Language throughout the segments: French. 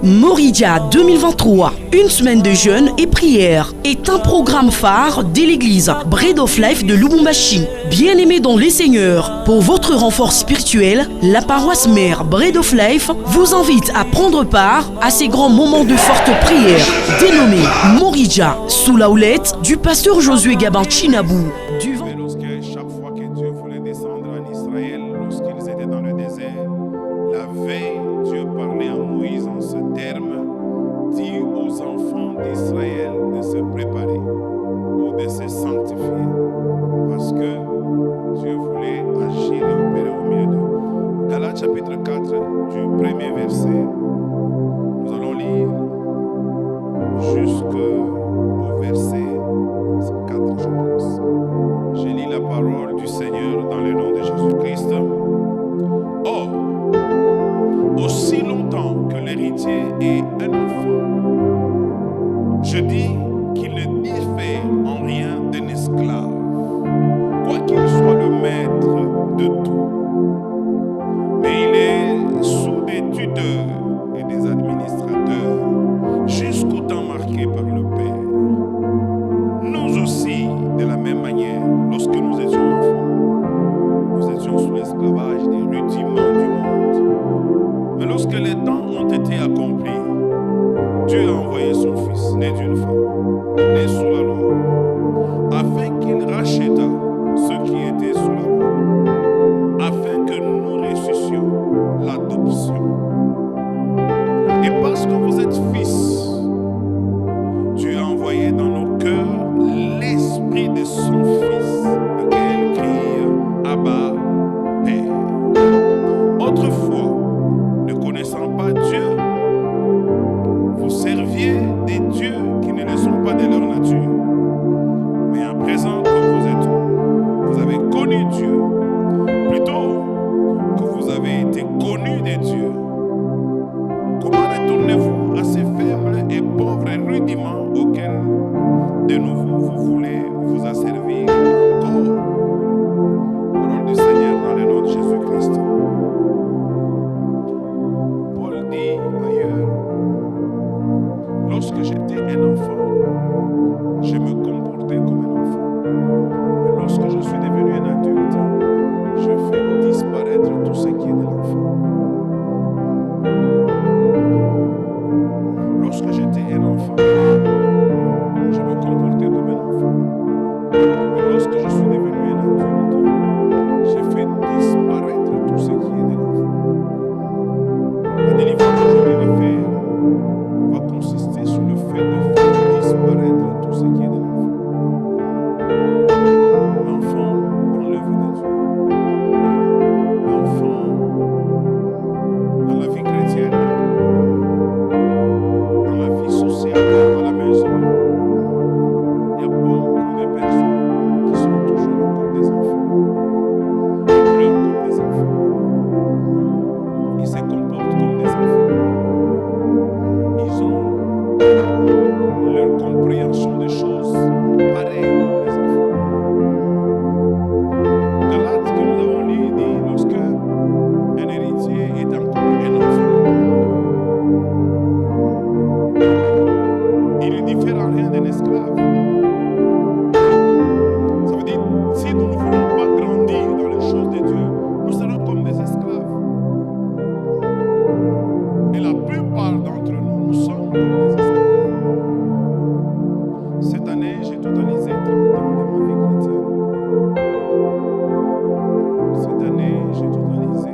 Moridia 2023, une semaine de jeûne et prière, est un programme phare de l'église Bread of Life de Lubumbashi. Bien-aimés dans les seigneurs, pour votre renfort spirituel, la paroisse mère Bread of Life vous invite à prendre part à ces grands moments de forte prière, dénommés Moridia, sous la houlette du pasteur Josué Gabin Chinabou. Chaque fois que Dieu voulait descendre en Israël, lorsqu'ils étaient dans le désert, la veille, Dieu parlait à Moïse en ce terme: dit aux enfants d'Israël de se préparer ou de se sanctifier, parce que Dieu voulait agir et opérer au milieu d'eux. Galates chapitre 4, du premier verset, nous allons lire jusqu'au verset 4, je pense. Je lis la parole du Seigneur dans le nom de Jésus-Christ. Or, aussi longtemps que l'héritier est un enfant, je dis qu'il ne diffère en rien d'un esclave, quoiqu'il soit le maître de tout. Mais il est sous des tuteurs et des administrateurs jusqu'au temps marqué par le Père. Nous aussi, de la même manière, lorsque nous étions enfants, nous étions sous l'esclavage des rudiments du monde. Mais lorsque les temps ont été accomplis, Dieu a envoyé son Fils, né d'une femme, né sous la loi, afin qu'il rachètât ceux qui étaient sous la loi, afin que nous ressuscitions l'adoption. Et parce que vous êtes fils, Dieu a envoyé dans nos cœurs l'esprit de son Fils, lequel crie Abba, Père. Autrefois, ne connaissant pas Dieu, vous serviez des dieux qui ne le sont pas de leur nature. Mais à présent que vous avez connu Dieu, plutôt que vous avez été connus des dieux, comment retournez-vous à ces faibles et pauvres rudiments auxquels de nouveau vous voulez vous asservir encore? Parole du Seigneur dans le nom de Jésus-Christ. Paul dit ailleurs: lorsque j'étais un enfant, je me comportais comme un enfant. Mais lorsque je suis devenu un adulte, je fais disparaître tout ce qui est de l'enfant. Lorsque j'étais un enfant, je me comportais comme un enfant. Mais lorsque je suis devenu un adulte, j'ai fait disparaître tout ce qui est de l'enfant. La délivrance que je vais faire va consister sur le fait de faire disparaître tout ce qui est de l'enfant. L'enfant dans l'œuvre de Dieu. L'enfant dans la vie chrétienne. Dans la vie sociale, dans la maison. Il y a beaucoup de personnes qui sont toujours encore des enfants. Ils pleurent comme des enfants. Ils se comportent comme des enfants. Ils ont leur compréhension des choses pareilles comme les enfants. Galates que nous avons lu dit: lorsque un héritier est encore un enfant, il ne diffère en rien d'un esclave. Ça veut dire, si nous ne voulons pas grandir dans les choses de Dieu, nous serons comme des esclaves. Et la plupart d'entre nous, nous sommes comme des esclaves. Cette année, j'ai totalisé 30 ans de ma vie chrétienne. Cette année, j'ai totalisé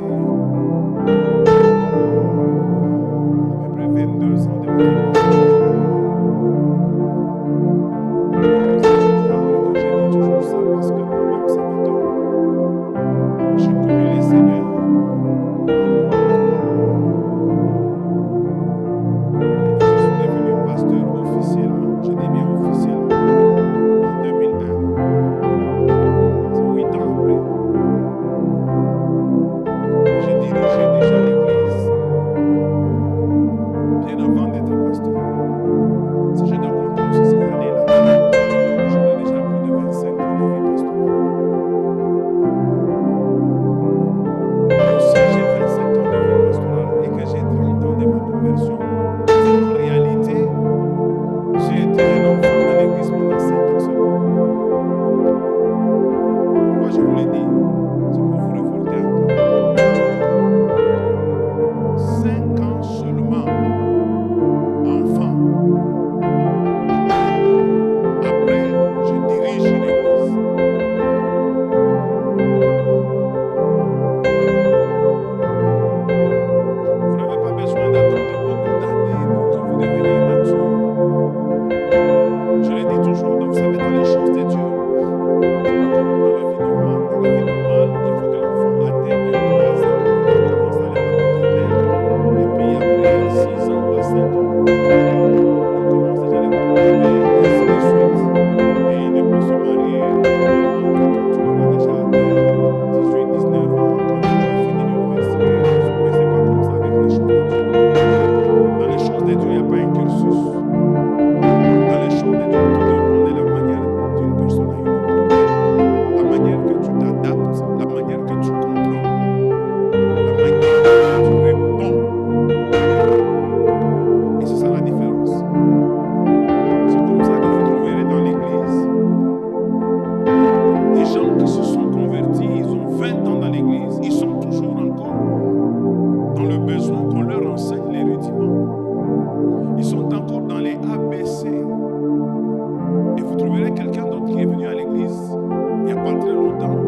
dans le besoin qu'on leur enseigne les rudiments. Ils sont encore dans les ABC. Et vous trouverez quelqu'un d'autre qui est venu à l'église il n'y a pas très longtemps.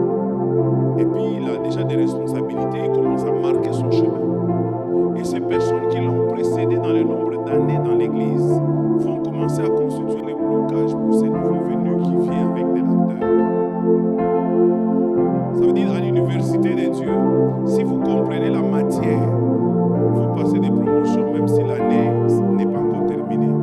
Et puis il a déjà des responsabilités, il commence à marquer son chemin. Et ces personnes qui l'ont précédé dans le nombre d'années dans l'église vont commencer à constituer les blocages pour ces nouveaux venus qui viennent avec des ardeurs. Ça veut dire à l'université de Dieu, si vous comprenez la matière, vous passez des promotions même si l'année n'est pas encore terminée.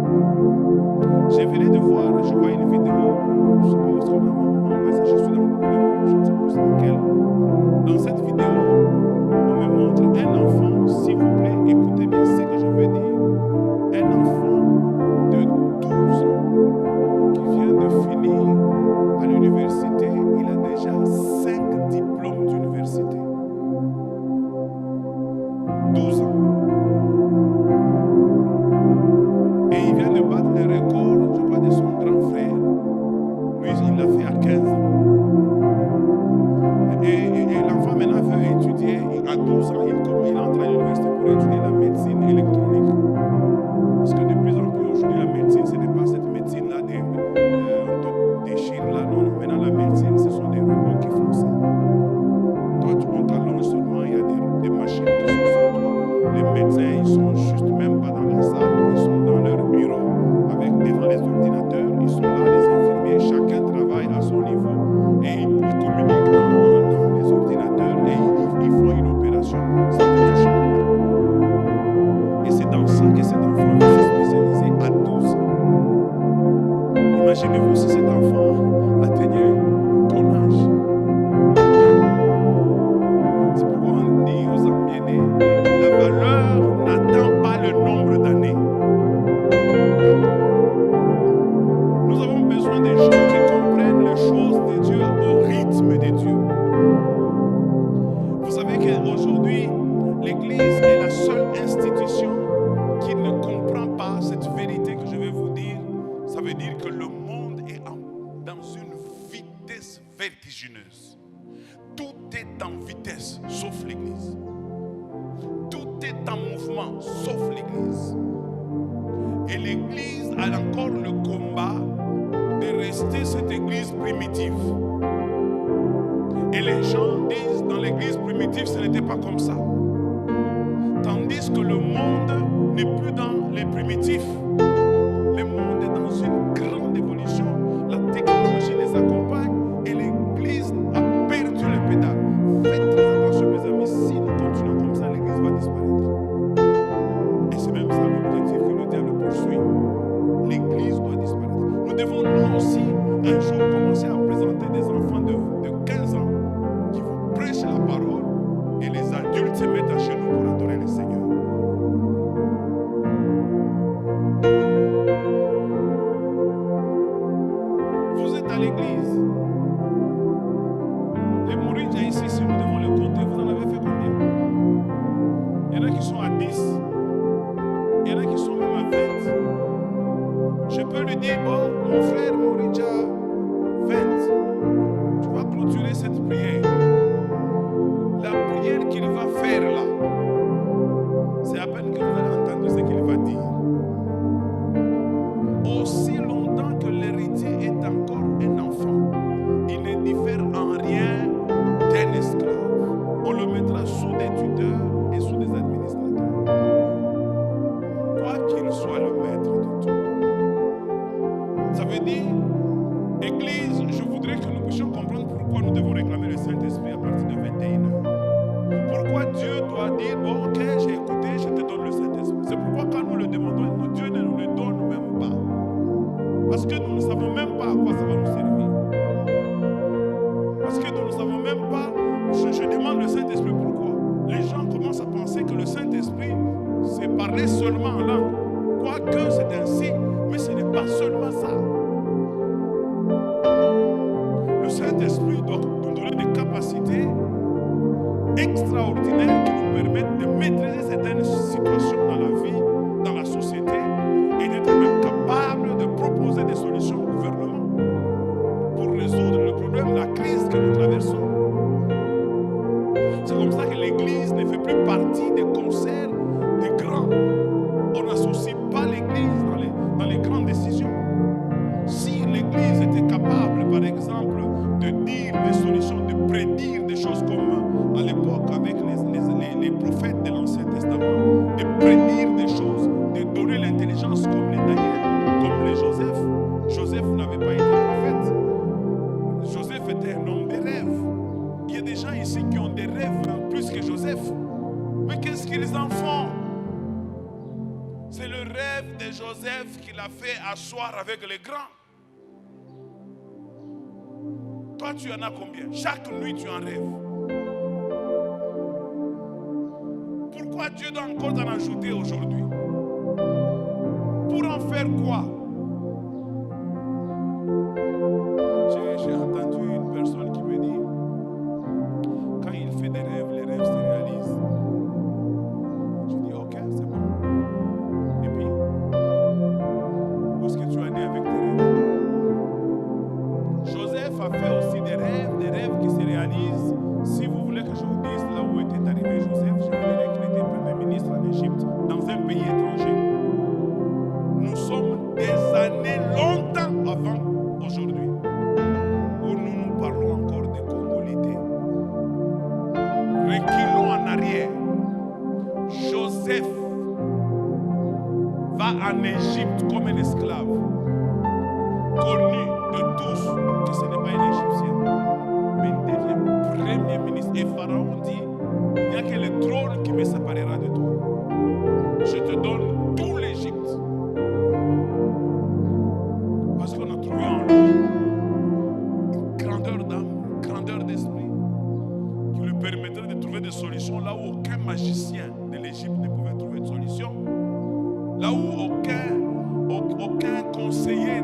J'ai venu de voir, je vois une vidéo, je ne sais pas où est-ce qu'on a envoyé ça, je suis dans le groupe, je ne sais plus c'est lequel. Dans cette vidéo, on me montre un enfant, s'il vous plaît, écoutez bien ce que je veux dire. Un enfant de 12 ans qui vient de finir à l'université, il a déjà 5 diplômes d'université. 12 ans. Et il vient de battre le record, je crois, de son grand frère. Lui, il l'a fait à 15 ans. Et l'enfant maintenant veut étudier, à 12 ans, il entre à l'université pour étudier la médecine électronique. Parce que de plus en plus aujourd'hui, la médecine, ce n'est pas cette médecine-là, on te déchire là, non, maintenant la médecine, ce sont des robots qui font ça. Toi, on t'allonge seulement, il y a des machines qui sont sur toi. Les médecins, ils sont juste même pas dans la salle, ils sont dans leur bureau, devant les ordinateurs, ils sont là, les infirmiers, chacun travaille à son niveau et ils communiquent dans les ordinateurs et ils font une opération. C'est quelque chose. Et c'est dans ça que cet enfant va se spécialiser à 12 ans. Imaginez-vous si cet enfant atteignait ton âge. C'est pourquoi on dit aux amis, la valeur n'atteint pas le nombre d'années. Nous avons besoin des gens qui comprennent les choses de Dieu au rythme de Dieu. Vous savez qu'aujourd'hui, l'Église est la seule institution qui ne comprend pas cette vérité que je vais vous dire. Ça veut dire que le monde est dans une vitesse vertigineuse. Tout est en vitesse, sauf l'Église. Tout est en mouvement, sauf l'Église. Et l'Église a encore le combat de rester cette Église primitive. Et les gens disent dans l'Église primitive, ce n'était pas comme ça. Tandis que le monde n'est plus dans les primitifs. Le monde est dans une grande évolution. La technologie les accompagne et l'Église a perdu le pédale. Faites très attention mes amis, si nous continuons comme ça, l'Église va disparaître. Et c'est même ça l'objectif que le diable poursuit. L'Église doit disparaître. Nous devons nous aussi un jour commencer à présenter des enfants de 15 ans qui vous prêchent la parole et les adultes se mettent à genoux pour adorer le Seigneur. Vous êtes à l'église. Les Morinja ici, si nous devons le compter, vous en avez fait combien? Il y en a qui sont à 10. Il y en a qui sont même à 20. Je peux lui dire, bon, mon frère Morinja, 20. Tu vas clôturer cette prière. La prière qu'il va faire là, c'est à peine que vous allez entendre ce qu'il va dire. Aussi longtemps que l'héritier est encore un enfant, il ne diffère en rien d'un esclave. On le mettra sous des tuteurs et sous des administrateurs. Quoi qu'il soit le maître de tout. Ça veut dire, Église, je voudrais que nous puissions comprendre pourquoi nous devons réclamer le Saint-Esprit à partir de 21h. Pourquoi Dieu doit dire, bon, ok, j'ai écouté, je te donne le Saint-Esprit. C'est pourquoi quand nous le demandons, Dieu ne nous le donne même pas. Parce que nous ne savons même pas à quoi ça va nous servir. Parce que nous ne savons même pas, je demande le Saint-Esprit pourquoi. Les gens commencent à penser que le Saint-Esprit, c'est parler seulement en langue. Quoique c'est ainsi, mais ce n'est pas seulement ça. Le Saint-Esprit doit nous donner des capacités extraordinaires qui nous permettent de maîtriser certaines situations dans la vie, dans la société, et d'être même capables de proposer des solutions au gouvernement pour résoudre le problème, la crise que nous traversons. C'est comme ça que l'Église ne fait plus partie des concerts, des grands. On n'associe pas l'Église dans les grandes décisions. Si l'Église était capable, par exemple, de dire des solutions, de prédire des choses comme à l'époque avec les prophètes de l'Ancien Testament, de prédire des choses, de donner l'intelligence comme les Daniel, comme les Joseph. Joseph n'avait pas été prophète. Joseph était un homme des rêves. Il y a des gens ici qui ont des rêves plus que Joseph. Mais qu'est-ce qu'ils en font? C'est le rêve de Joseph qui l'a fait asseoir avec les grands. Toi, tu en as combien? Chaque nuit, tu en rêves. Pourquoi Dieu doit encore t'en ajouter aujourd'hui? Pour en faire quoi? J'ai entendu une personne qui me dit, quand il fait des rêves, les rêves se réalisent. Je dis, ok, c'est bon. Et puis, où est-ce que tu en es avec tes rêves? Joseph a fait aussi des rêves qui se réalisent. Si vous voulez que je vous dise là où était arrivé Joseph, je vous dirai qu'il était premier ministre en Égypte, dans un pays étranger. Nous sommes des années longtemps avant aujourd'hui, où nous parlons encore de congolité. Reculons en arrière. Joseph va en Égypte comme un esclave, connu de tous que ce n'est pas un Égyptien, mais il devient premier ministre. Et Pharaon dit, il n'y a que le trône qui me séparera de toi. Je te donne tout l'Égypte. Parce qu'on a trouvé en lui une grandeur d'âme, une grandeur d'esprit, qui lui permettrait de trouver des solutions là où aucun magicien de l'Égypte ne pouvait trouver de solution. Là où aucun conseiller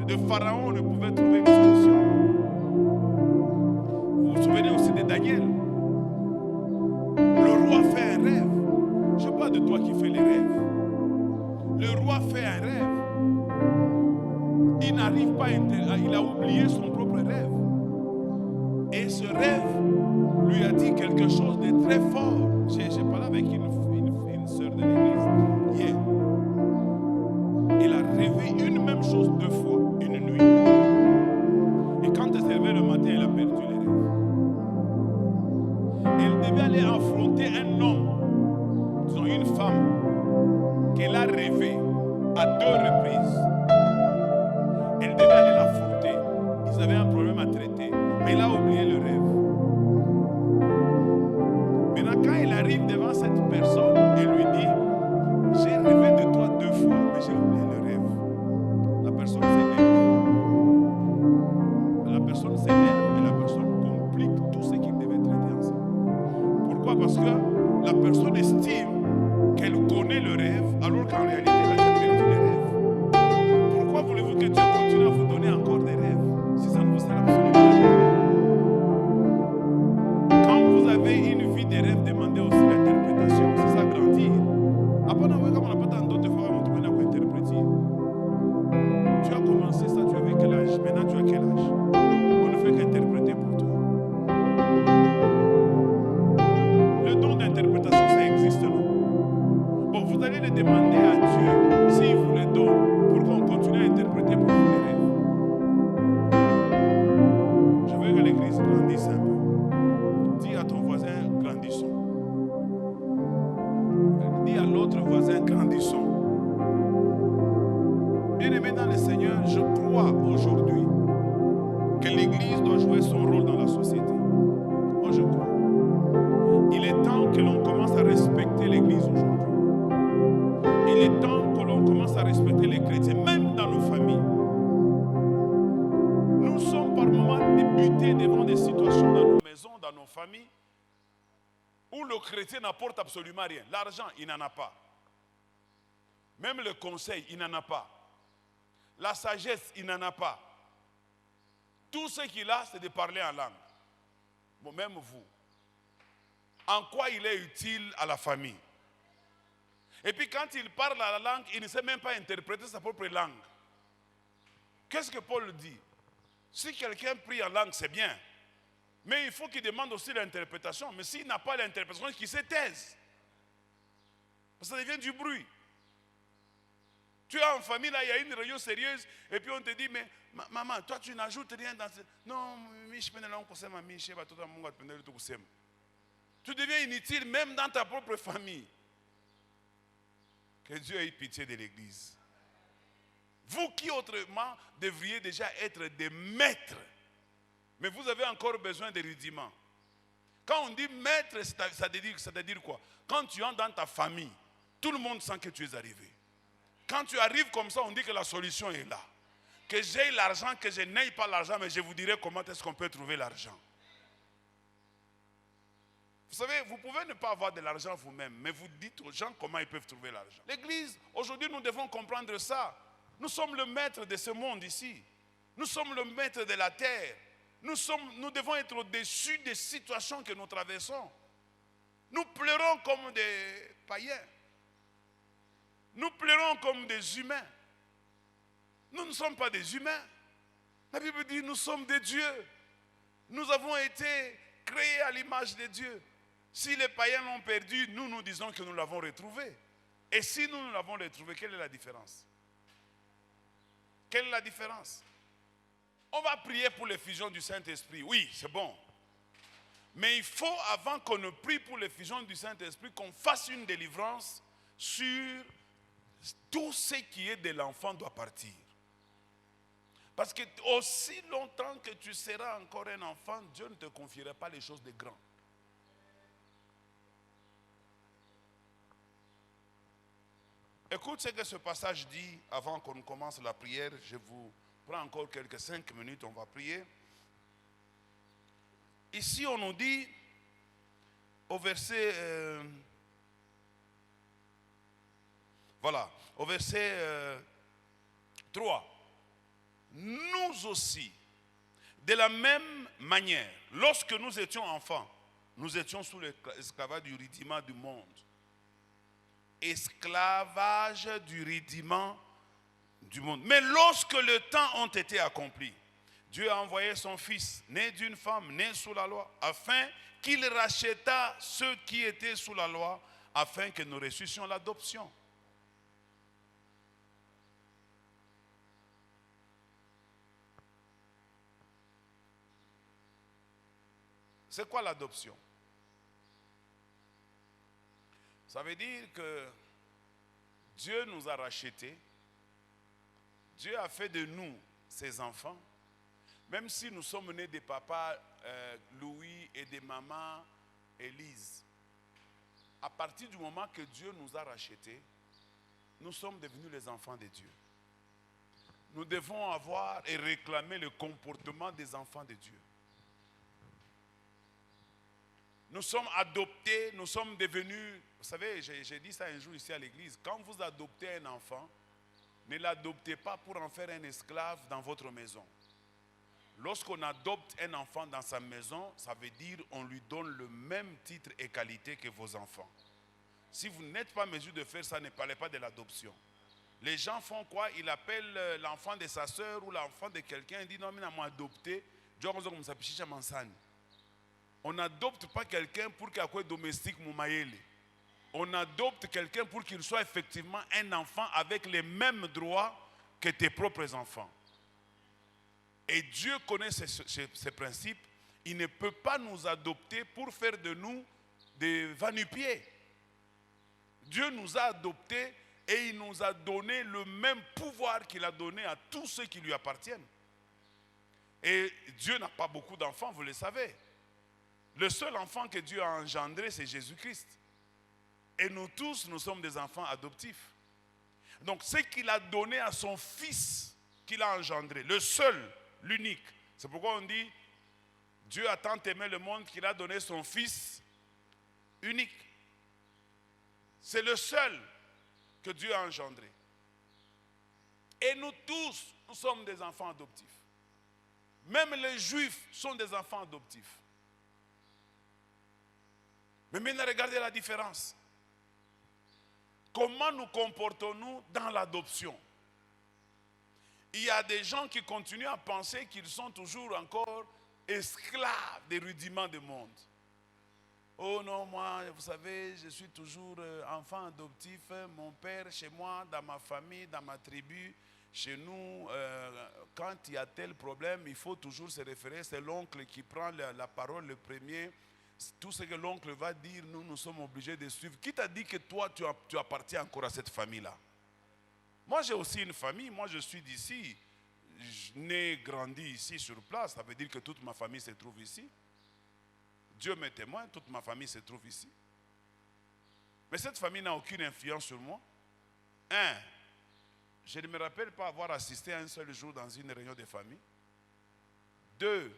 de Pharaon ne pouvait trouver une solution. Vous vous souvenez aussi de Daniel. Le roi fait un rêve. Je ne sais pas de toi qui fais les rêves. Le roi fait un rêve. Il n'arrive pas à... Il a oublié son propre rêve. Et ce rêve lui a dit quelque chose de très fort. J'ai parlé avec une sœur de l'église hier. Il a rêvé une même chose 2 fois, une nuit. Et quand elle s'est levée le matin, elle a perdu les rêves. Elle devait aller affronter un homme, disons une femme, qu'elle a rêvé à 2 reprises. Elle devait aller l'affronter. Ils avaient un problème à traiter, mais elle a oublié le rêve. Maintenant, quand elle arrive devant cette personne, elle lui dit, j'ai rêvé de toi 2 fois, mais j'ai oublié le rêve. La personne s'énerve. La personne s'énerve et la personne complique tout ce qu'ils devaient traiter ensemble. Pourquoi? Parce que la personne estime qu'elle connaît le rêve, alors qu'en réalité, elle a perdu les rêves. Pourquoi voulez-vous que Dieu continue à vous donner encore des rêves si ça ne vous sert absolument à rien? Quand vous avez une vie de rêve, demandez aussi l'interprétation. C'est ça, grandir. Après, on a comme on n'a pas tant d'autres fois à interpréter. Tu as commencé ça, tu avais quel âge? Maintenant, tu as quel âge? On ne fait qu'interpréter pour toi. Le don d'interprétation, ça existe, non? Bon, vous allez le demander à Dieu s'il vous le donne pour qu'on continue à interpréter pour vous les rêves. Je veux que l'église grandisse un peu. Dis à ton voisin, grandissons. Dis à l'autre voisin, grandissons. Bien-aimé dans le Seigneur, je crois aujourd'hui que l'Église doit jouer son rôle dans la société. Moi, je crois. Il est temps que l'on commence à respecter l'Église aujourd'hui. Il est temps que l'on commence à respecter les chrétiens, même dans nos familles. Nous sommes par moments débutés devant des situations dans nos maisons, dans nos familles, où le chrétien n'apporte absolument rien. L'argent, il n'en a pas. Même le conseil, il n'en a pas. La sagesse, il n'en a pas. Tout ce qu'il a, c'est de parler en langue. Bon, même vous. En quoi il est utile à la famille? Et puis quand il parle à la langue, il ne sait même pas interpréter sa propre langue. Qu'est-ce que Paul dit? Si quelqu'un prie en langue, c'est bien. Mais il faut qu'il demande aussi l'interprétation. Mais s'il n'a pas l'interprétation, qu'il se taise. Parce que ça devient du bruit. Tu es en famille, là, il y a une réunion sérieuse, et puis on te dit, mais maman, toi tu n'ajoutes rien dans ce... Non, tu deviens inutile même dans ta propre famille. Que Dieu ait pitié de l'Église. Vous qui autrement devriez déjà être des maîtres, mais vous avez encore besoin de rudiments. Quand on dit maître, ça veut dire quoi? Quand tu entres dans ta famille, tout le monde sent que tu es arrivé. Quand tu arrives comme ça, on dit que la solution est là. Que j'ai l'argent, que je n'aie pas l'argent, mais je vous dirai comment est-ce qu'on peut trouver l'argent. Vous savez, vous pouvez ne pas avoir de l'argent vous-même, mais vous dites aux gens comment ils peuvent trouver l'argent. L'Église, aujourd'hui, nous devons comprendre ça. Nous sommes le maître de ce monde ici. Nous sommes le maître de la terre. Nous devons être au-dessus des situations que nous traversons. Nous pleurons comme des païens. Nous pleurons comme des humains. Nous ne sommes pas des humains. La Bible dit nous sommes des dieux. Nous avons été créés à l'image de Dieu. Si les païens l'ont perdu, nous disons que nous l'avons retrouvé. Et si nous l'avons retrouvé, quelle est la différence? Quelle est la différence? On va prier pour l'effusion du Saint-Esprit. Oui, c'est bon. Mais il faut, avant qu'on ne prie pour l'effusion du Saint-Esprit, qu'on fasse une délivrance sur tout ce qui est de l'enfant doit partir. Parce que aussi longtemps que tu seras encore un enfant, Dieu ne te confiera pas les choses de grand. Écoute ce que ce passage dit avant qu'on commence la prière. Je vous prends encore quelques 5 minutes, on va prier. Ici, on nous dit au verset... au verset 3. Nous aussi, de la même manière, lorsque nous étions enfants, nous étions sous l'esclavage du rudiment du monde. Esclavage du rudiment du monde. Mais lorsque le temps a été accompli, Dieu a envoyé son fils, né d'une femme, né sous la loi, afin qu'il racheta ceux qui étaient sous la loi, afin que nous reçussions l'adoption. C'est quoi l'adoption? Ça veut dire que Dieu nous a rachetés. Dieu a fait de nous ses enfants. Même si nous sommes nés des papas Louis et des mamans Élise. À partir du moment que Dieu nous a rachetés, nous sommes devenus les enfants de Dieu. Nous devons avoir et réclamer le comportement des enfants de Dieu. Nous sommes adoptés, nous sommes devenus... Vous savez, j'ai dit ça un jour ici à l'église. Quand vous adoptez un enfant, ne l'adoptez pas pour en faire un esclave dans votre maison. Lorsqu'on adopte un enfant dans sa maison, ça veut dire qu'on lui donne le même titre et qualité que vos enfants. Si vous n'êtes pas en mesure de faire ça, ne parlez pas de l'adoption. Les gens font quoi? Ils appellent l'enfant de sa soeur ou l'enfant de quelqu'un. Ils disent non, mais on adopté. On n'adopte pas quelqu'un pour qu'il soit domestique moumaïle. On adopte quelqu'un pour qu'il soit effectivement un enfant avec les mêmes droits que tes propres enfants. Et Dieu connaît ces principes. Il ne peut pas nous adopter pour faire de nous des va-nu-pieds. Dieu nous a adoptés et il nous a donné le même pouvoir qu'il a donné à tous ceux qui lui appartiennent. Et Dieu n'a pas beaucoup d'enfants, vous le savez. Le seul enfant que Dieu a engendré, c'est Jésus-Christ. Et nous tous, nous sommes des enfants adoptifs. Donc, ce qu'il a donné à son fils qu'il a engendré, le seul, l'unique. C'est pourquoi on dit, Dieu a tant aimé le monde qu'il a donné son fils unique. C'est le seul que Dieu a engendré. Et nous tous, nous sommes des enfants adoptifs. Même les juifs sont des enfants adoptifs. Mais maintenant, regardez la différence. Comment nous comportons-nous dans l'adoption? Il y a des gens qui continuent à penser qu'ils sont toujours encore esclave des rudiments du monde. Oh non, moi, vous savez, je suis toujours enfant adoptif. Mon père, chez moi, dans ma famille, dans ma tribu, chez nous, quand il y a tel problème, il faut toujours se référer. C'est l'oncle qui prend la parole le premier. Tout ce que l'oncle va dire, nous sommes obligés de suivre. Qui t'a dit que toi, tu appartiens encore à cette famille-là? Moi, j'ai aussi une famille. Moi, je suis d'ici. Né, grandi ici sur place. Ça veut dire que toute ma famille se trouve ici. Dieu m'est témoin, toute ma famille se trouve ici. Mais cette famille n'a aucune influence sur moi. Je ne me rappelle pas avoir assisté un seul jour dans une réunion de famille. 2,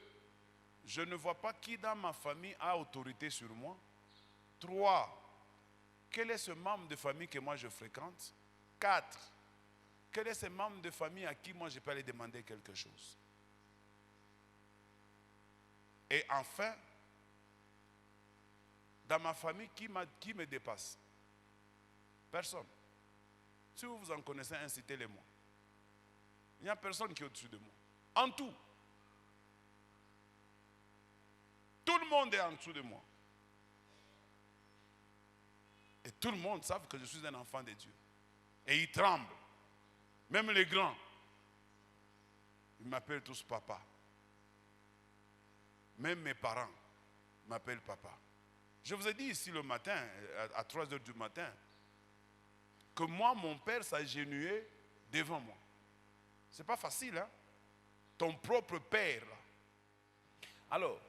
je ne vois pas qui dans ma famille a autorité sur moi. 3, quel est ce membre de famille que moi je fréquente? 4, quel est ce membre de famille à qui moi je peux aller demander quelque chose? Et enfin, dans ma famille, qui me dépasse? Personne. Si vous en connaissez un, citez-le-moi. Il n'y a personne qui est au-dessus de moi. En tout. Tout le monde est en dessous de moi. Et tout le monde sait que je suis un enfant de Dieu. Et ils tremblent. Même les grands. Ils m'appellent tous papa. Même mes parents m'appellent papa. Je vous ai dit ici le matin, à 3 heures du matin, que moi, mon père s'agenouillait devant moi. C'est pas facile, hein? Ton propre père. Alors,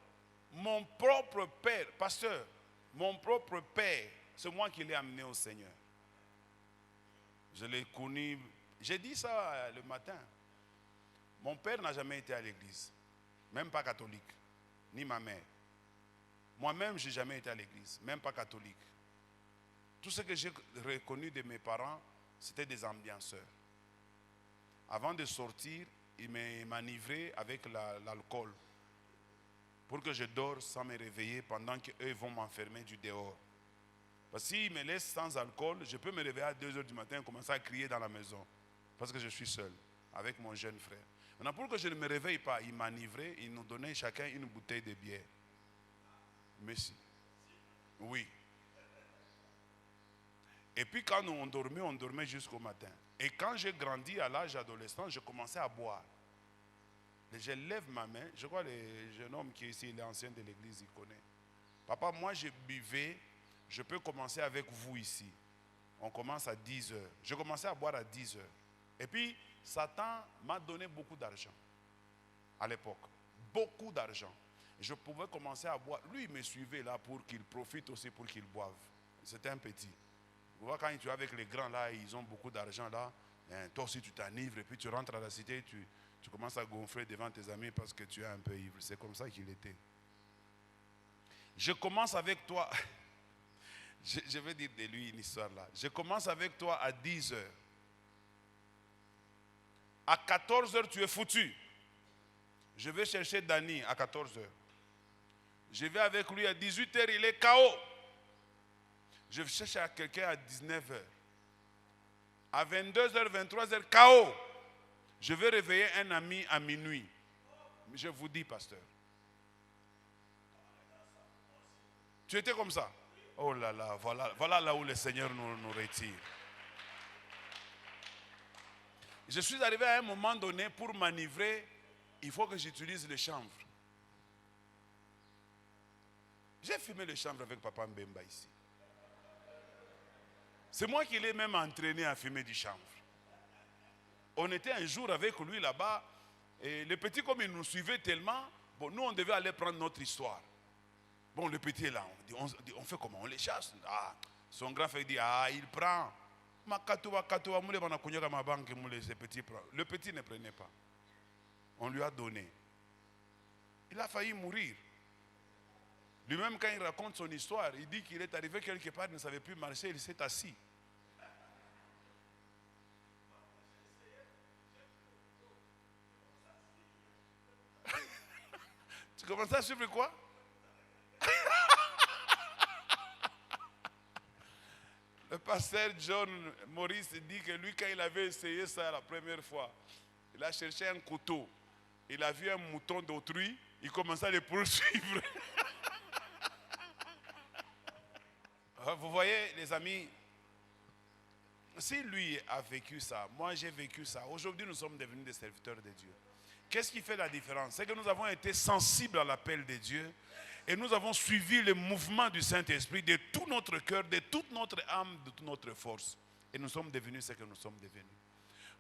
mon propre père, pasteur, mon propre père, c'est moi qui l'ai amené au Seigneur. Je l'ai connu. J'ai dit ça le matin. Mon père n'a jamais été à l'église, même pas catholique, ni ma mère. Moi-même, je n'ai jamais été à l'église, même pas catholique. Tout ce que j'ai reconnu de mes parents, c'était des ambianceurs. Avant de sortir, ils m'enivraient avec l'alcool pour que je dors sans me réveiller pendant qu'eux vont m'enfermer du dehors. Parce que s'ils me laissent sans alcool, je peux me réveiller à 2 heures du matin et commencer à crier dans la maison parce que je suis seul avec mon jeune frère. Maintenant, pour que je ne me réveille pas, ils m'enivraient, ils nous donnaient chacun une bouteille de bière. Merci. Oui. Et puis quand on dormait jusqu'au matin. Et quand j'ai grandi à l'âge adolescent, je commençais à boire. Et je lève ma main. Je crois que le jeune homme qui est ici, il est ancien de l'église, il connaît. Papa, moi je buvais. Je peux commencer avec vous ici. On commence à 10 heures. Je commençais à boire à 10 heures. Et puis, Satan m'a donné beaucoup d'argent. À l'époque. Beaucoup d'argent. Je pouvais commencer à boire. Lui, il me suivait là pour qu'il profite aussi, pour qu'il boive. C'était un petit. Vous voyez, quand tu es avec les grands là, ils ont beaucoup d'argent là. Hein, toi aussi, tu t'enivres et puis tu rentres à la cité, tu commences à gonfler devant tes amis parce que tu es un peu ivre. C'est comme ça qu'il était. Je commence avec toi. Je vais dire de lui une histoire là. Je commence avec toi à 10 heures. À 14 heures, tu es foutu. Je vais chercher Dani à 14 heures. Je vais avec lui à 18 heures, il est KO. Je cherche à quelqu'un à 19 heures. À 22 heures, 23 heures, KO. Je vais réveiller un ami à minuit. Je vous dis, pasteur. Tu étais comme ça? Oh là là, voilà là où le Seigneur nous retire. Je suis arrivé à un moment donné, pour m'enivrer, il faut que j'utilise le chanvre. J'ai fumé le chanvre avec Papa Mbemba ici. C'est moi qui l'ai même entraîné à fumer du chanvre. On était un jour avec lui là-bas, et le petit, comme il nous suivait tellement, bon, nous on devait aller prendre notre histoire. Bon, le petit est là, on fait comment? On les chasse. Ah, son grand frère dit, ah, il prend. Le petit ne prenait pas. On lui a donné. Il a failli mourir. Lui-même, quand il raconte son histoire, il dit qu'il est arrivé quelque part, il ne savait plus marcher, il s'est assis. Tu commences à suivre quoi? Le pasteur John Maurice dit que lui, quand il avait essayé ça la première fois, il a cherché un couteau. Il a vu un mouton d'autrui, il commençait à les poursuivre. Vous voyez, les amis, si lui a vécu ça, moi j'ai vécu ça, aujourd'hui nous sommes devenus des serviteurs de Dieu. Qu'est-ce qui fait la différence? C'est que nous avons été sensibles à l'appel de Dieu et nous avons suivi le mouvement du Saint-Esprit de tout notre cœur, de toute notre âme, de toute notre force. Et nous sommes devenus ce que nous sommes devenus.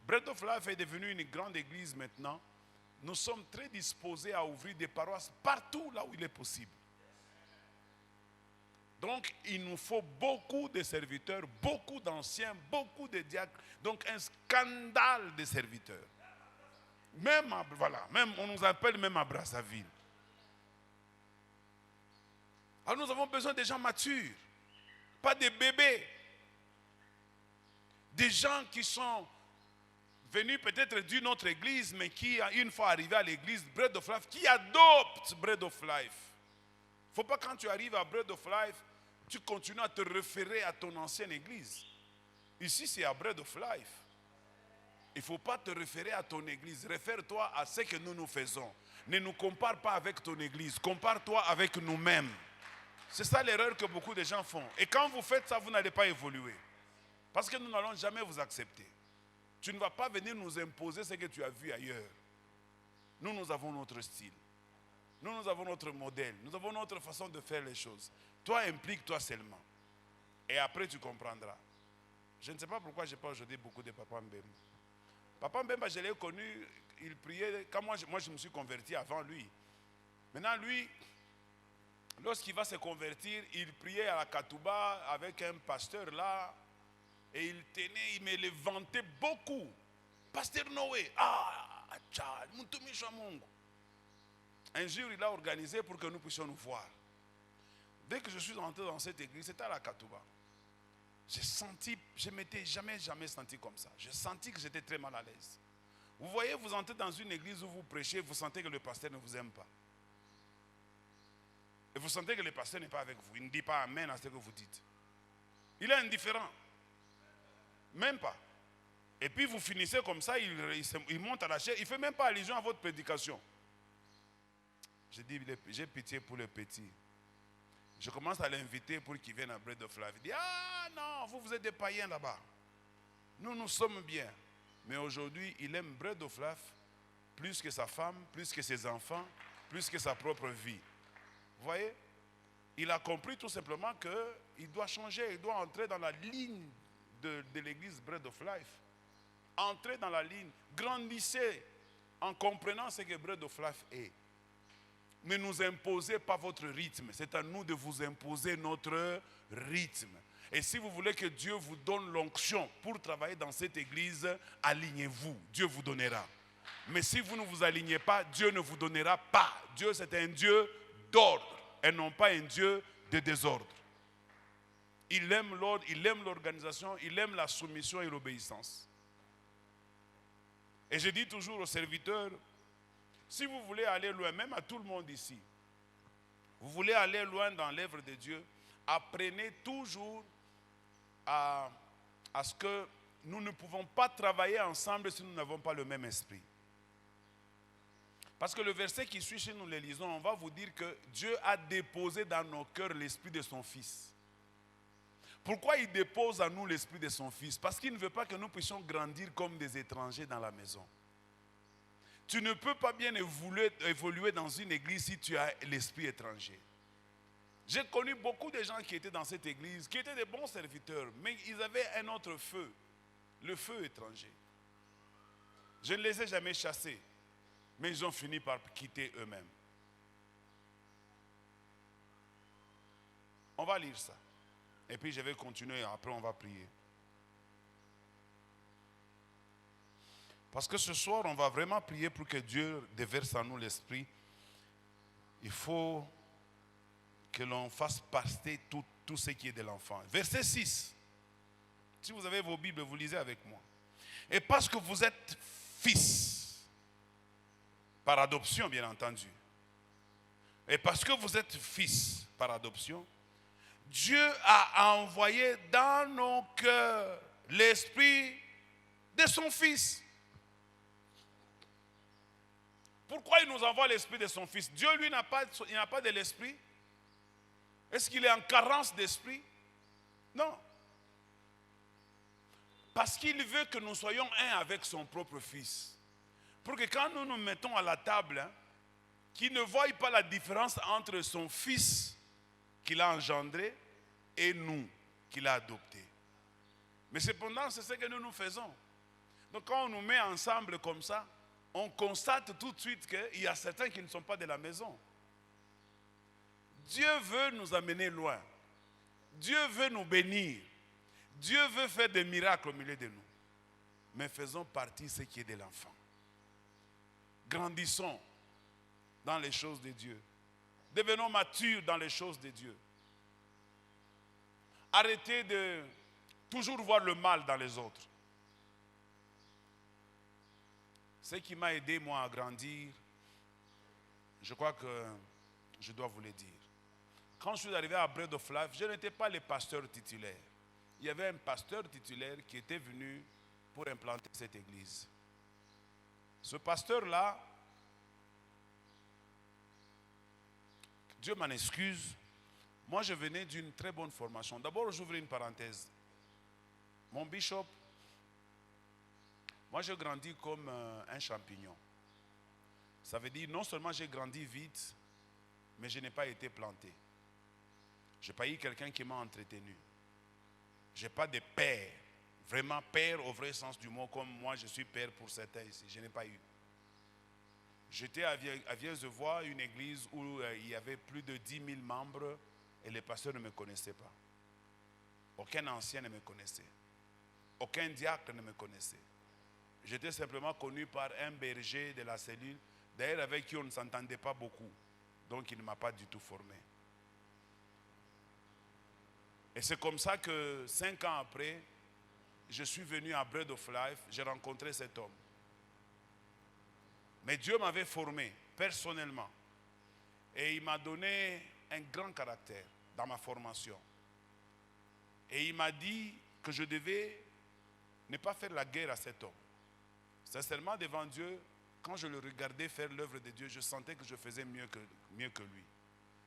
Bread of Life est devenu une grande église maintenant. Nous sommes très disposés à ouvrir des paroisses partout là où il est possible. Donc, il nous faut beaucoup de serviteurs, beaucoup d'anciens, beaucoup de diacres. Donc, un scandale de serviteurs. Même, on nous appelle même à Brazzaville. Alors, nous avons besoin de gens matures, pas des bébés. Des gens qui sont venus peut-être d'une autre église, mais qui, une fois arrivés à l'église Bread of Life, qui adoptent Bread of Life. Il ne faut pas quand tu arrives à Bread of Life, tu continues à te référer à ton ancienne église. Ici, c'est à Bread of Life. Il ne faut pas te référer à ton église. Réfère-toi à ce que nous faisons. Ne nous compare pas avec ton église. Compare-toi avec nous-mêmes. C'est ça l'erreur que beaucoup de gens font. Et quand vous faites ça, vous n'allez pas évoluer. Parce que nous n'allons jamais vous accepter. Tu ne vas pas venir nous imposer ce que tu as vu ailleurs. Nous avons notre style. Nous avons notre modèle. Nous avons notre façon de faire les choses. Toi, implique-toi seulement. Et après, tu comprendras. Je ne sais pas pourquoi je n'ai pas aujourd'hui beaucoup de Papa Mbemba. Papa Mbemba, je l'ai connu, il priait. Quand moi, je me suis converti avant lui. Maintenant, lui, lorsqu'il va se convertir, il priait à la Katouba avec un pasteur là. Et il tenait, il me le vantait beaucoup. Pasteur Noé, un jour, il a organisé pour que nous puissions nous voir. Dès que je suis entré dans cette église, c'était à la Katouba. J'ai senti, je ne m'étais jamais senti comme ça. J'ai senti que j'étais très mal à l'aise. Vous voyez, vous entrez dans une église où vous prêchez, vous sentez que le pasteur ne vous aime pas. Et vous sentez que le pasteur n'est pas avec vous. Il ne dit pas amen à ce que vous dites. Il est indifférent. Même pas. Et puis vous finissez comme ça, il monte à la chaise, il ne fait même pas allusion à votre prédication. Je dis, j'ai pitié pour le petit. Je commence à l'inviter pour qu'il vienne à Bread of Life. Il dit, ah non, vous êtes des païens là-bas. Nous sommes bien. Mais aujourd'hui, il aime Bread of Life plus que sa femme, plus que ses enfants, plus que sa propre vie. Vous voyez? Il a compris tout simplement qu'il doit changer, il doit entrer dans la ligne de l'église Bread of Life. Entrez dans la ligne, grandissez en comprenant ce que Bread of Life est. Ne nous imposez pas votre rythme, c'est à nous de vous imposer notre rythme. Et si vous voulez que Dieu vous donne l'onction pour travailler dans cette église, alignez-vous, Dieu vous donnera. Mais si vous ne vous alignez pas, Dieu ne vous donnera pas. Dieu, c'est un Dieu d'ordre et non pas un Dieu de désordre. Il aime l'ordre, il aime l'organisation, il aime la soumission et l'obéissance. Et je dis toujours aux serviteurs, si vous voulez aller loin, même à tout le monde ici, vous voulez aller loin dans l'œuvre de Dieu, apprenez toujours à ce que nous ne pouvons pas travailler ensemble si nous n'avons pas le même esprit. Parce que le verset qui suit, chez nous les lisons, on va vous dire que Dieu a déposé dans nos cœurs l'esprit de son Fils. Pourquoi il dépose à nous l'esprit de son Fils? Parce qu'il ne veut pas que nous puissions grandir comme des étrangers dans la maison. Tu ne peux pas bien évoluer dans une église si tu as l'esprit étranger. J'ai connu beaucoup de gens qui étaient dans cette église, qui étaient des bons serviteurs, mais ils avaient un autre feu, le feu étranger. Je ne les ai jamais chassés, mais ils ont fini par quitter eux-mêmes. On va lire ça. Et puis je vais continuer, après on va prier. Parce que ce soir, on va vraiment prier pour que Dieu déverse en nous l'esprit. Il faut que l'on fasse passer tout ce qui est de l'enfant. Verset 6. Si vous avez vos Bibles, vous lisez avec moi. Et parce que vous êtes fils, par adoption bien entendu. Et parce que vous êtes fils par adoption, Dieu a envoyé dans nos cœurs l'esprit de son Fils. Pourquoi il nous envoie l'esprit de son Fils? Dieu, lui, n'a pas de l'esprit. Est-ce qu'il est en carence d'esprit? Non. Parce qu'il veut que nous soyons un avec son propre Fils. Pour que quand nous nous mettons à la table, qu'il ne voie pas la différence entre son Fils qu'il a engendré et nous qu'il a adoptés. Mais cependant, c'est ce que nous faisons. Donc quand on nous met ensemble comme ça, on constate tout de suite qu'il y a certains qui ne sont pas de la maison. Dieu veut nous amener loin. Dieu veut nous bénir. Dieu veut faire des miracles au milieu de nous. Mais faisons partie de ce qui est de l'enfant. Grandissons dans les choses de Dieu. Devenons matures dans les choses de Dieu. Arrêtez de toujours voir le mal dans les autres. Ce qui m'a aidé, moi, à grandir, je crois que je dois vous le dire. Quand je suis arrivé à Bread of Life, je n'étais pas le pasteur titulaire. Il y avait un pasteur titulaire qui était venu pour implanter cette église. Ce pasteur-là, Dieu m'en excuse, moi je venais d'une très bonne formation. D'abord, j'ouvre une parenthèse. Mon bishop, moi j'ai grandi comme un champignon. Ça veut dire non seulement j'ai grandi vite, mais je n'ai pas été planté. Je n'ai pas eu quelqu'un qui m'a entretenu. Je n'ai pas de père, vraiment père au vrai sens du mot, comme moi je suis père pour certains ici. Je n'ai pas eu. J'étais à Vieux-Zevoix, une église où il y avait plus de 10 000 membres et les pasteurs ne me connaissaient pas. Aucun ancien ne me connaissait. Aucun diacre ne me connaissait. J'étais simplement connu par un berger de la cellule, d'ailleurs avec qui on ne s'entendait pas beaucoup. Donc il ne m'a pas du tout formé. Et c'est comme ça que 5 ans après, je suis venu à Bread of Life, j'ai rencontré cet homme. Mais Dieu m'avait formé personnellement. Et il m'a donné un grand caractère dans ma formation. Et il m'a dit que je devais ne pas faire la guerre à cet homme. Sincèrement, devant Dieu, quand je le regardais faire l'œuvre de Dieu, je sentais que je faisais mieux que lui.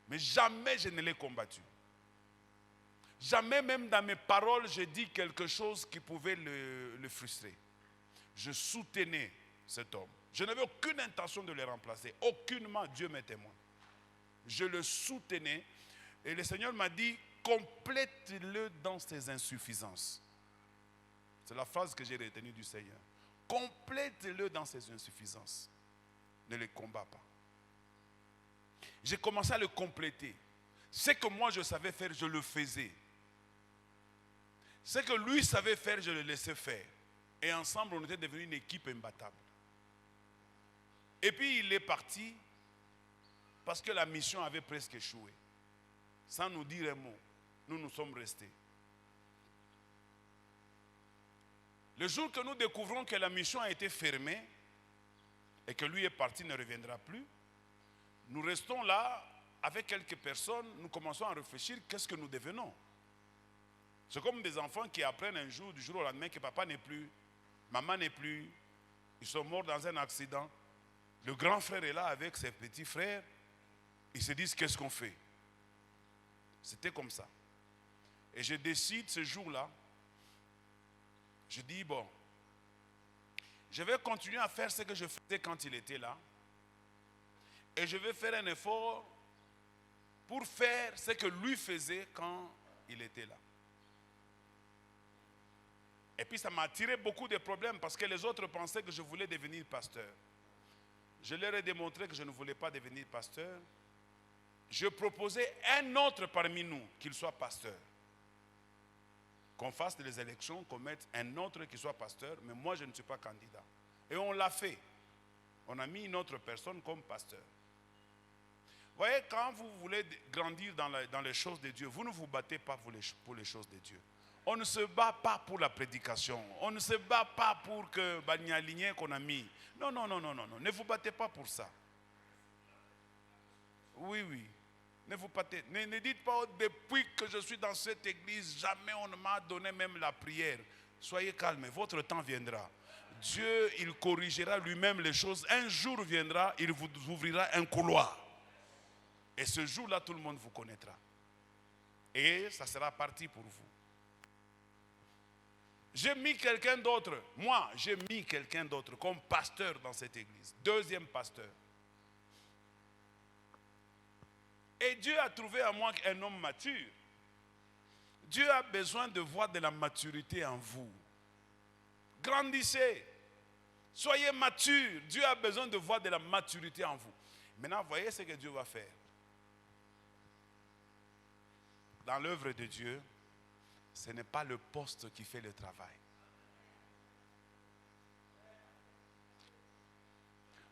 Mais jamais je ne l'ai combattu. Jamais même dans mes paroles, j'ai dit quelque chose qui pouvait le frustrer. Je soutenais cet homme. Je n'avais aucune intention de le remplacer. Aucunement, Dieu m'est témoin. Je le soutenais. Et le Seigneur m'a dit, complète-le dans ses insuffisances. C'est la phrase que j'ai retenue du Seigneur. Complète-le dans ses insuffisances. Ne le combats pas. J'ai commencé à le compléter. Ce que moi je savais faire, je le faisais. Ce que lui savait faire, je le laissais faire. Et ensemble, on était devenus une équipe imbattable. Et puis il est parti parce que la mission avait presque échoué. Sans nous dire un mot, nous sommes restés. Le jour que nous découvrons que la mission a été fermée et que lui est parti, ne reviendra plus, nous restons là avec quelques personnes, nous commençons à réfléchir qu'est-ce que nous devenons. C'est comme des enfants qui apprennent un jour, du jour au lendemain, que papa n'est plus, maman n'est plus, ils sont morts dans un accident. Le grand frère est là avec ses petits frères, ils se disent qu'est-ce qu'on fait. C'était comme ça. Et je décide ce jour-là, je dis bon, je vais continuer à faire ce que je faisais quand il était là. Et je vais faire un effort pour faire ce que lui faisait quand il était là. Et puis ça m'a attiré beaucoup de problèmes parce que les autres pensaient que je voulais devenir pasteur. Je leur ai démontré que je ne voulais pas devenir pasteur. Je proposais un autre parmi nous qu'il soit pasteur. Qu'on fasse les élections, qu'on mette un autre qui soit pasteur, mais moi je ne suis pas candidat. Et on l'a fait. On a mis une autre personne comme pasteur. Vous voyez, quand vous voulez grandir dans les choses de Dieu, vous ne vous battez pas pour les choses de Dieu. On ne se bat pas pour la prédication. On ne se bat pas pour que Bagnaligné qu'on a mis. Non. Ne vous battez pas pour ça. Oui. Ne vous battez. Ne dites pas, depuis que je suis dans cette église, jamais on ne m'a donné même la prière. Soyez calme, votre temps viendra. Dieu, il corrigera lui-même les choses. Un jour viendra, il vous ouvrira un couloir. Et ce jour-là, tout le monde vous connaîtra. Et ça sera parti pour vous. J'ai mis quelqu'un d'autre. Moi, j'ai mis quelqu'un d'autre comme pasteur dans cette église. Deuxième pasteur. Et Dieu a trouvé en moi un homme mature. Dieu a besoin de voir de la maturité en vous. Grandissez. Soyez mature. Dieu a besoin de voir de la maturité en vous. Maintenant, voyez ce que Dieu va faire. Dans l'œuvre de Dieu, ce n'est pas le poste qui fait le travail.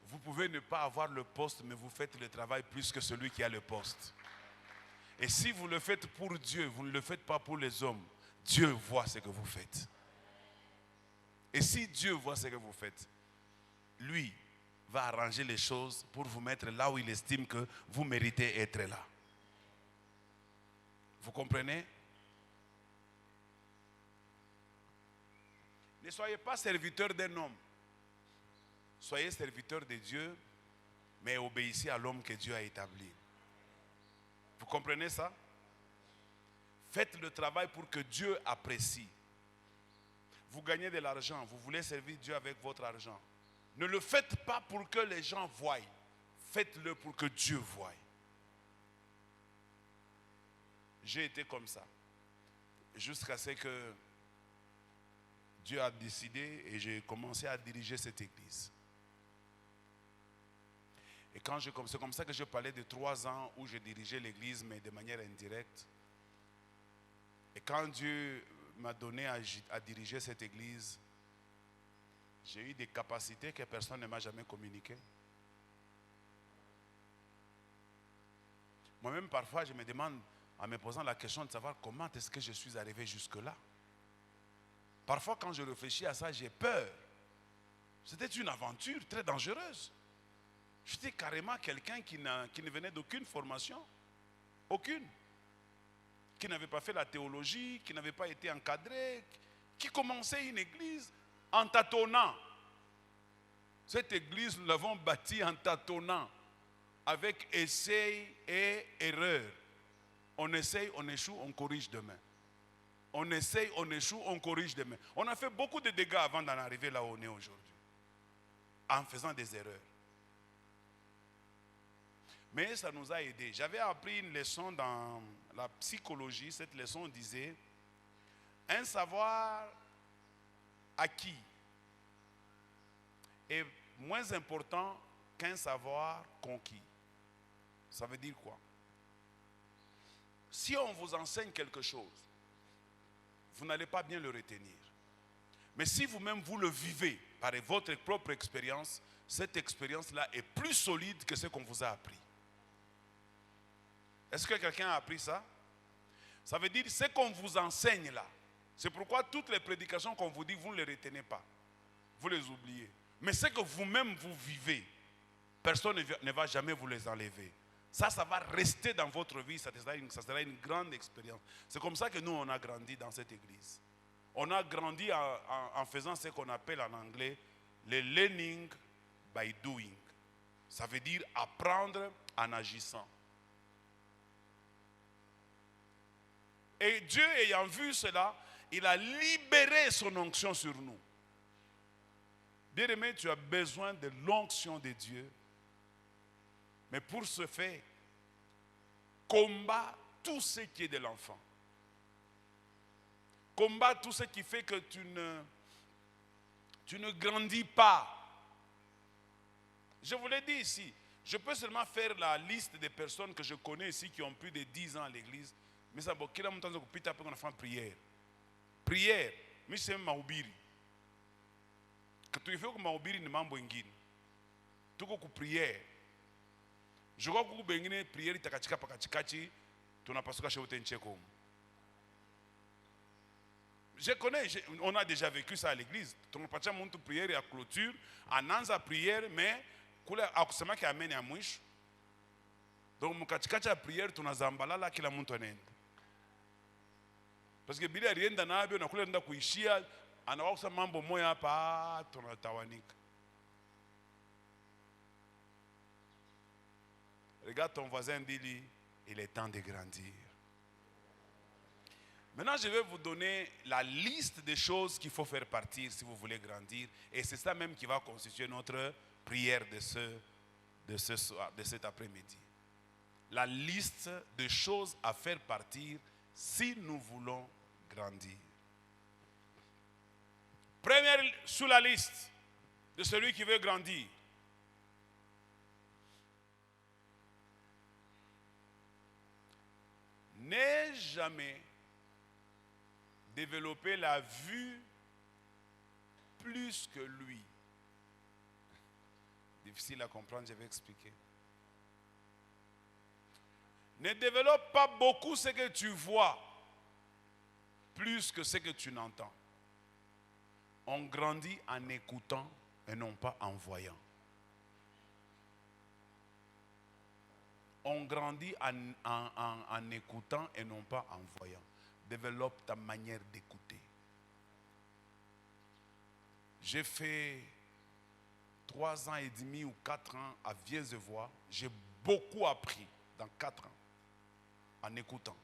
Vous pouvez ne pas avoir le poste, mais vous faites le travail plus que celui qui a le poste. Et si vous le faites pour Dieu, vous ne le faites pas pour les hommes, Dieu voit ce que vous faites. Et si Dieu voit ce que vous faites, lui va arranger les choses pour vous mettre là où il estime que vous méritez être là. Vous comprenez? Ne soyez pas serviteur d'un homme. Soyez serviteur de Dieu, mais obéissez à l'homme que Dieu a établi. Vous comprenez ça? Faites le travail pour que Dieu apprécie. Vous gagnez de l'argent, vous voulez servir Dieu avec votre argent. Ne le faites pas pour que les gens voient. Faites-le pour que Dieu voie. J'ai été comme ça. Jusqu'à ce que Dieu a décidé et j'ai commencé à diriger cette église. Et c'est comme ça que je parlais de 3 ans où je dirigeais l'église, mais de manière indirecte. Et quand Dieu m'a donné à diriger cette église, j'ai eu des capacités que personne ne m'a jamais communiquées. Moi-même, parfois, je me demande, en me posant la question de savoir comment est-ce que je suis arrivé jusque-là. Parfois, quand je réfléchis à ça, j'ai peur. C'était une aventure très dangereuse. J'étais carrément quelqu'un qui ne venait d'aucune formation. Aucune. Qui n'avait pas fait la théologie, qui n'avait pas été encadré, qui commençait une église en tâtonnant. Cette église, nous l'avons bâtie en tâtonnant, avec essai et erreur. On essaye, on échoue, on corrige demain. On essaye, on échoue, on corrige demain. On a fait beaucoup de dégâts avant d'en arriver là où on est aujourd'hui. En faisant des erreurs. Mais ça nous a aidés. J'avais appris une leçon dans la psychologie. Cette leçon disait, un savoir acquis est moins important qu'un savoir conquis. Ça veut dire quoi? Si on vous enseigne quelque chose, vous n'allez pas bien le retenir. Mais si vous-même vous le vivez par votre propre expérience, cette expérience-là est plus solide que ce qu'on vous a appris. Est-ce que quelqu'un a appris ça? Ça veut dire ce qu'on vous enseigne là. C'est pourquoi toutes les prédications qu'on vous dit, vous ne les retenez pas. Vous les oubliez. Mais ce que vous-même vous vivez, personne ne va jamais vous les enlever. Ça va rester dans votre vie, ça sera une grande expérience. C'est comme ça que nous, on a grandi dans cette église. On a grandi en faisant ce qu'on appelle en anglais le learning by doing. Ça veut dire apprendre en agissant. Et Dieu ayant vu cela, il a libéré son onction sur nous. Bien-aimé, tu as besoin de l'onction de Dieu. Mais pour ce faire, combat tout ce qui est de l'enfant. Combat tout ce qui fait que tu ne grandis pas. Je vous l'ai dit ici, je peux seulement faire la liste des personnes que je connais ici qui ont plus de 10 ans à l'église. Mais ça va kila mtu anza kupita hapo na faire prière. Prière, mimi sema mahubiri. Tukifika kwa mahubiri ni mambo mengine. Tuko ku prière. Je crois que bengine prière itakachika pakachikachi tunapasuka shote ncheko. Je connais, on a déjà vécu ça à l'église. Tunapatia mtu prière ya clôture, anaanza prière mais kule akusema ki amen ya mwisho. Donc mkachikacha ya prière tunazambalala kila mtu anaenda. Parce que bila rienda nabyo na kule nenda kuishia anakosa mambo moya hapa tunatawanika. Regarde ton voisin, dis-lui, il est temps de grandir. Maintenant, je vais vous donner la liste des choses qu'il faut faire partir si vous voulez grandir. Et c'est ça même qui va constituer notre prière de ce soir, de cet après-midi. La liste de choses à faire partir si nous voulons grandir. Première sur la liste de celui qui veut grandir. N'aie jamais développer la vue plus que lui. Difficile à comprendre, je vais expliquer. Ne développe pas beaucoup ce que tu vois, plus que ce que tu n'entends. On grandit en écoutant et non pas en voyant. On grandit en écoutant et non pas en voyant. Développe ta manière d'écouter. J'ai fait 3 ans et demi ou 4 ans à Vieux-Voix. J'ai beaucoup appris dans 4 ans en écoutant.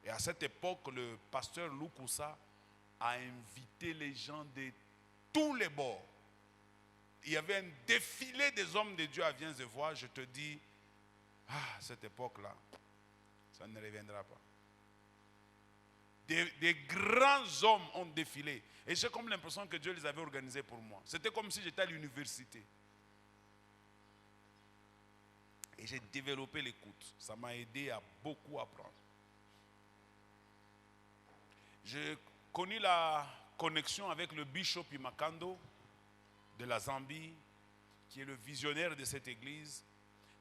Et à cette époque, le pasteur Loukoussa a invité les gens de tous les bords. Il y avait un défilé des hommes de Dieu à Vieux-Voix. Je te dis, à cette époque-là, ça ne reviendra pas. Des grands hommes ont défilé. Et j'ai comme l'impression que Dieu les avait organisés pour moi. C'était comme si j'étais à l'université. Et j'ai développé l'écoute. Ça m'a aidé à beaucoup apprendre. J'ai connu la connexion avec le bishop Imakando de la Zambie, qui est le visionnaire de cette église.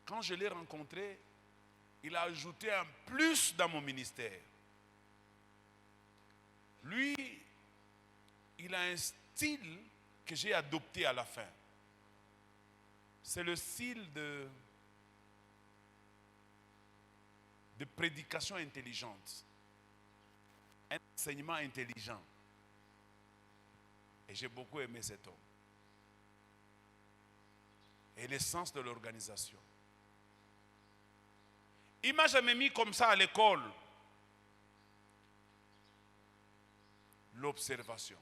Quand je l'ai rencontré, il a ajouté un plus dans mon ministère. Lui, il a un style que j'ai adopté à la fin. C'est le style de prédication intelligente. Un enseignement intelligent. Et j'ai beaucoup aimé cet homme. Et l'essence de l'organisation. Il ne m'a jamais mis comme ça à l'école. L'observation.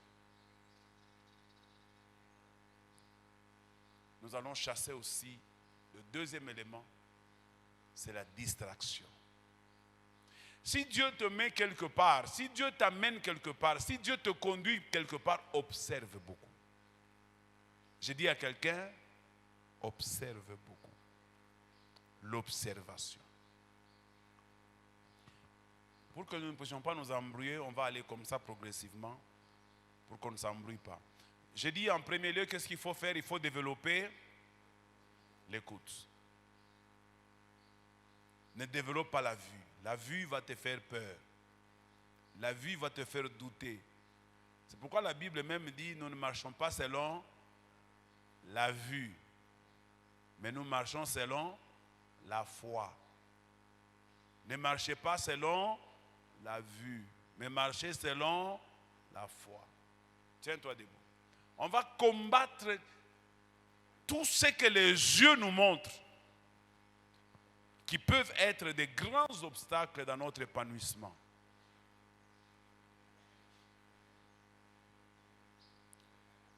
Nous allons chasser aussi le deuxième élément, c'est la distraction. Si Dieu te met quelque part, si Dieu t'amène quelque part, si Dieu te conduit quelque part, observe beaucoup. Je dis à quelqu'un, observe beaucoup. L'observation. Pour que nous ne puissions pas nous embrouiller, on va aller comme ça progressivement pour qu'on ne s'embrouille pas. J'ai dit en premier lieu, qu'est-ce qu'il faut faire? Il faut développer l'écoute. Ne développe pas la vue. La vue va te faire peur. La vue va te faire douter. C'est pourquoi la Bible même dit, nous ne marchons pas selon la vue, mais nous marchons selon la foi. Ne marchez pas selon la vue, mais marchez selon la foi. Tiens-toi debout. On va combattre tout ce que les yeux nous montrent, qui peuvent être des grands obstacles dans notre épanouissement.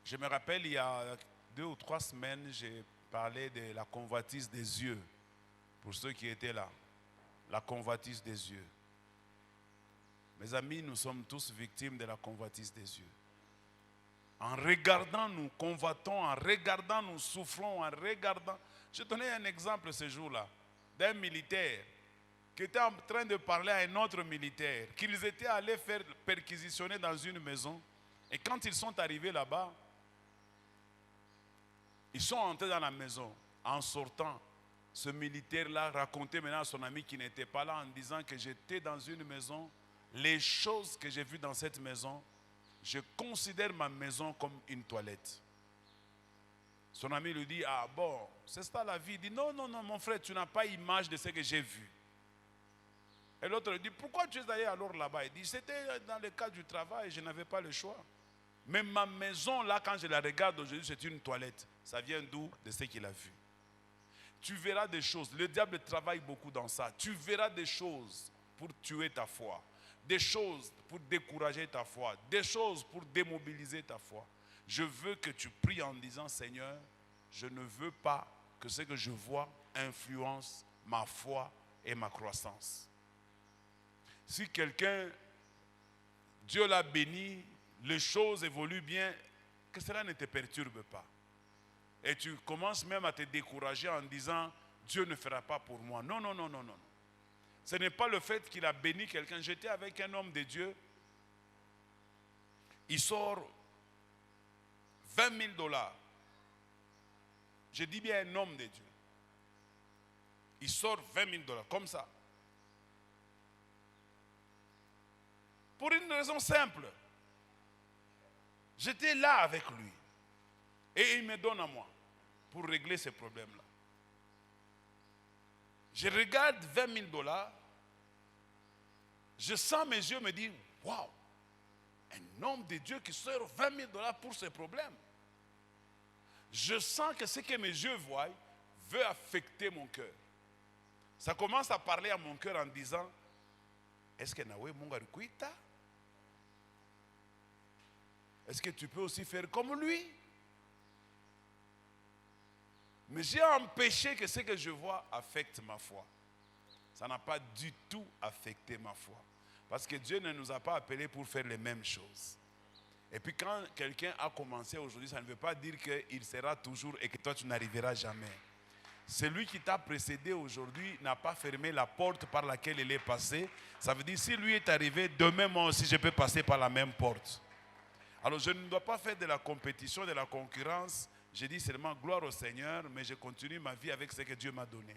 Je me rappelle, il y a 2 ou 3 semaines, j'ai parlé de la convoitise des yeux. Pour ceux qui étaient là, la convoitise des yeux. Mes amis, nous sommes tous victimes de la convoitise des yeux. En regardant, nous convoitons, en regardant, nous souffrons, en regardant. Je donnais un exemple ce jour-là, d'un militaire qui était en train de parler à un autre militaire, qu'ils étaient allés faire perquisitionner dans une maison. Et quand ils sont arrivés là-bas, ils sont entrés dans la maison. En sortant, ce militaire-là racontait maintenant à son ami qui n'était pas là en disant que j'étais dans une maison. Les choses que j'ai vues dans cette maison, je considère ma maison comme une toilette. Son ami lui dit, ah bon, c'est ça la vie. Il dit, non, non, non, mon frère, tu n'as pas image de ce que j'ai vu. Et l'autre lui dit, pourquoi tu es allé alors là-bas? Il dit, c'était dans le cadre du travail, je n'avais pas le choix. Mais ma maison, là, quand je la regarde aujourd'hui, c'est une toilette. Ça vient d'où? De ce qu'il a vu. Tu verras des choses. Le diable travaille beaucoup dans ça. Tu verras des choses pour tuer ta foi. Des choses pour décourager ta foi. Des choses pour démobiliser ta foi. Je veux que tu pries en disant, Seigneur, je ne veux pas que ce que je vois influence ma foi et ma croissance. Si quelqu'un, Dieu l'a béni, les choses évoluent bien, que cela ne te perturbe pas. Et tu commences même à te décourager en disant, Dieu ne fera pas pour moi. Non, non, non, non, non. Ce n'est pas le fait qu'il a béni quelqu'un. J'étais avec un homme de Dieu. Il sort 20 000 $. Je dis bien un homme de Dieu. Il sort 20 000 $, comme ça. Pour une raison simple. J'étais là avec lui. Et il me donne à moi pour régler ces problèmes-là. Je regarde 20 000 $. Je sens mes yeux me dire, waouh, un homme de Dieu qui sort 20 000 $ pour ses problèmes. Je sens que ce que mes yeux voient veut affecter mon cœur. Ça commence à parler à mon cœur en disant, est-ce que Nawe Mungarikuita? Est-ce que tu peux aussi faire comme lui? Mais j'ai empêché que ce que je vois affecte ma foi. Ça n'a pas du tout affecté ma foi. Parce que Dieu ne nous a pas appelés pour faire les mêmes choses. Et puis quand quelqu'un a commencé aujourd'hui, ça ne veut pas dire qu'il sera toujours et que toi tu n'arriveras jamais. Celui qui t'a précédé aujourd'hui n'a pas fermé la porte par laquelle il est passé. Ça veut dire si lui est arrivé, demain moi aussi je peux passer par la même porte. Alors je ne dois pas faire de la compétition, de la concurrence. Je dis seulement gloire au Seigneur, mais je continue ma vie avec ce que Dieu m'a donné.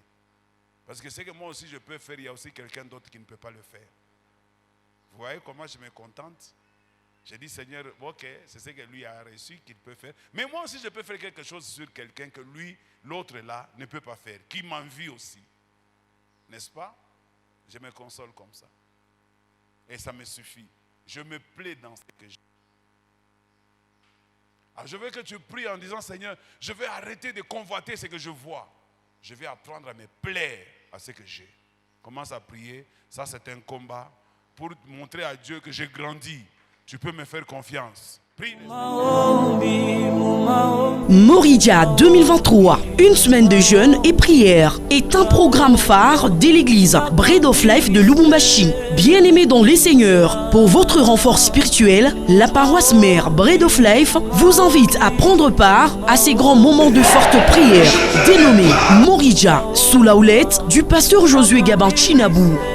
Parce que ce que moi aussi je peux faire, il y a aussi quelqu'un d'autre qui ne peut pas le faire. Vous voyez comment je me contente? J'ai dit Seigneur, ok, c'est ce que lui a reçu qu'il peut faire. Mais moi aussi je peux faire quelque chose sur quelqu'un que lui, l'autre là, ne peut pas faire. Qui m'envie aussi. N'est-ce pas? Je me console comme ça. Et ça me suffit. Je me plais dans ce que j'ai. Alors je veux que tu pries en disant Seigneur, je vais arrêter de convoiter ce que je vois. Je vais apprendre à me plaire à ce que j'ai. Commence à prier. Ça c'est un combat pour montrer à Dieu que j'ai grandi. Tu peux me faire confiance. Prie. Moridja 2023, une semaine de jeûne et prière, est un programme phare de l'église Bread of Life de Lubumbashi. Bien-aimés dans les seigneurs, pour votre renfort spirituel, la paroisse mère Bread of Life vous invite à prendre part à ces grands moments de forte prière, dénommés Moridja, sous la houlette du pasteur Josué Gabin Chinabou.